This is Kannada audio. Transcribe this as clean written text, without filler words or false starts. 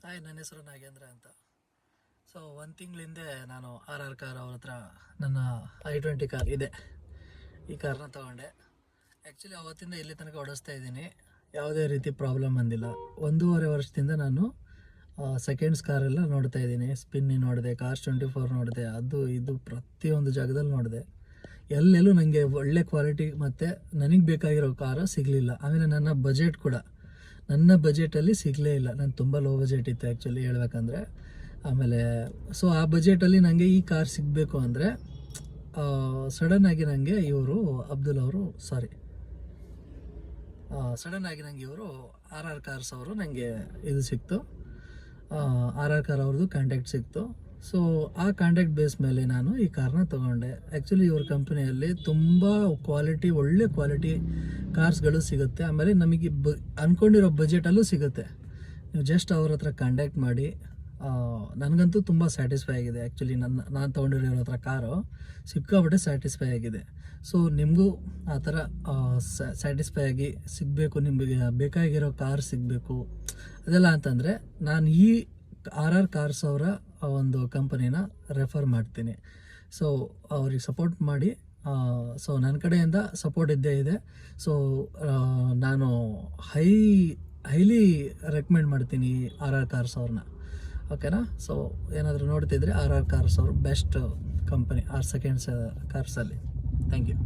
ಹಾಯ್, ನನ್ನ ಹೆಸರು ನಾಗೇಂದ್ರ ಅಂತ. ಸೊ 1 ತಿಂಗಳ ಹಿಂದೆ ನಾನು RR ಕಾರ್ ಅವ್ರ ಹತ್ರ ನನ್ನ i20 ಕಾರ್ ಇದೆ, ಈ ಕಾರ್ನ ತೊಗೊಂಡೆ. ಆ್ಯಕ್ಚುಲಿ ಅವತ್ತಿಂದ ಇಲ್ಲಿ ತನಕ ಓಡಿಸ್ತಾ ಇದ್ದೀನಿ, ಯಾವುದೇ ರೀತಿ ಪ್ರಾಬ್ಲಮ್ ಬಂದಿಲ್ಲ. 1.5 ವರ್ಷದಿಂದ ನಾನು ಸೆಕೆಂಡ್ಸ್ ಕಾರೆಲ್ಲ ನೋಡ್ತಾ ಇದ್ದೀನಿ. ಸ್ಪಿನ್ನಿ ನೋಡಿದೆ, ಕಾರ್ಸ್ 24 ನೋಡಿದೆ, ಅದು ಇದು ಪ್ರತಿಯೊಂದು ಜಾಗದಲ್ಲಿ ನೋಡಿದೆ. ಎಲ್ಲೆಲ್ಲೂ ನನಗೆ ಒಳ್ಳೆ ಕ್ವಾಲಿಟಿ ಮತ್ತು ನನಗೆ ಬೇಕಾಗಿರೋ ಕಾರು ಸಿಗಲಿಲ್ಲ. ಆಮೇಲೆ ನನ್ನ ಬಜೆಟಲ್ಲಿ ಸಿಗಲೇ ಇಲ್ಲ. ನಾನು ತುಂಬ ಲೋ ಬಜೆಟ್ ಇತ್ತು ಆ್ಯಕ್ಚುಲಿ ಹೇಳ್ಬೇಕಂದ್ರೆ. ಆಮೇಲೆ ಸೊ ಆ ಬಜೆಟಲ್ಲಿ ನನಗೆ ಈ ಕಾರ್ ಸಿಗಬೇಕು ಅಂದರೆ ಸಡನ್ನಾಗಿ ನನಗೆ ಇವರು ಸಡನ್ನಾಗಿ ನನಗೆ ಇವರು RR ಕಾರ್ಸ್ ಅವರು ನನಗೆ ಇದು ಸಿಕ್ತು. RR ಕಾರ್ ಅವ್ರದ್ದು ಕಾಂಟ್ಯಾಕ್ಟ್ ಸಿಕ್ತು. ಸೊ ಆ ಕಾಂಟ್ಯಾಕ್ಟ್ ಬೇಸ್ ಮೇಲೆ ನಾನು ಈ ಕಾರ್ನ ತೊಗೊಂಡೆ. ಆ್ಯಕ್ಚುಲಿ ಇವ್ರ ಕಂಪ್ನಿಯಲ್ಲಿ ತುಂಬ ಒಳ್ಳೆ ಕ್ವಾಲಿಟಿ ಕಾರ್ಸ್ಗಳು ಸಿಗುತ್ತೆ. ಆಮೇಲೆ ನಮಗೆ ಅಂದ್ಕೊಂಡಿರೋ ಬಜೆಟಲ್ಲೂ ಸಿಗುತ್ತೆ. ನೀವು ಜಸ್ಟ್ ಅವ್ರ ಹತ್ರ ಕಾಂಟ್ಯಾಕ್ಟ್ ಮಾಡಿ. ನನಗಂತೂ ತುಂಬ ಸ್ಯಾಟಿಸ್ಫೈ ಆಗಿದೆ. ಆ್ಯಕ್ಚುಲಿ ನಾನು ತೊಗೊಂಡಿರೋ ಹತ್ರ ಕಾರು ಸಿಕ್ಕಾಪಟ್ಟೆ ಸ್ಯಾಟಿಸ್ಫೈ ಆಗಿದೆ. ಸೊ ನಿಮಗೂ ಆ ಥರ ಸ್ಯಾಟಿಸ್ಫೈ ಆಗಿ ಸಿಗಬೇಕು, ನಿಮಗೆ ಬೇಕಾಗಿರೋ ಕಾರ್ ಸಿಗಬೇಕು ಅದೆಲ್ಲ ಅಂತಂದರೆ ನಾನು ಈ RR ಕಾರ್ಸ್ ಅವರ ಒಂದು ಕಂಪನಿನ ರೆಫರ್ ಮಾಡ್ತೀನಿ. ಸೊ ಅವ್ರಿಗೆ ಸಪೋರ್ಟ್ ಮಾಡಿ. ಸೊ ನನ್ನ ಕಡೆಯಿಂದ ಸಪೋರ್ಟ್ ಇದ್ದೇ ಇದೆ. ಸೊ ನಾನು ಹೈಲಿ ರೆಕಮೆಂಡ್ ಮಾಡ್ತೀನಿ RR ಕಾರ್ಸ್ ಅವ್ರನ್ನ. ಓಕೆನಾ? ಸೊ ಏನಾದರೂ ನೋಡ್ತಿದ್ರೆ RR ಕಾರ್ಸ್ ಅವರು ಬೆಸ್ಟ್ ಕಂಪನಿ ಸೆಕೆಂಡ್ಸ್ ಕಾರ್ಸಲ್ಲಿ. Thank you.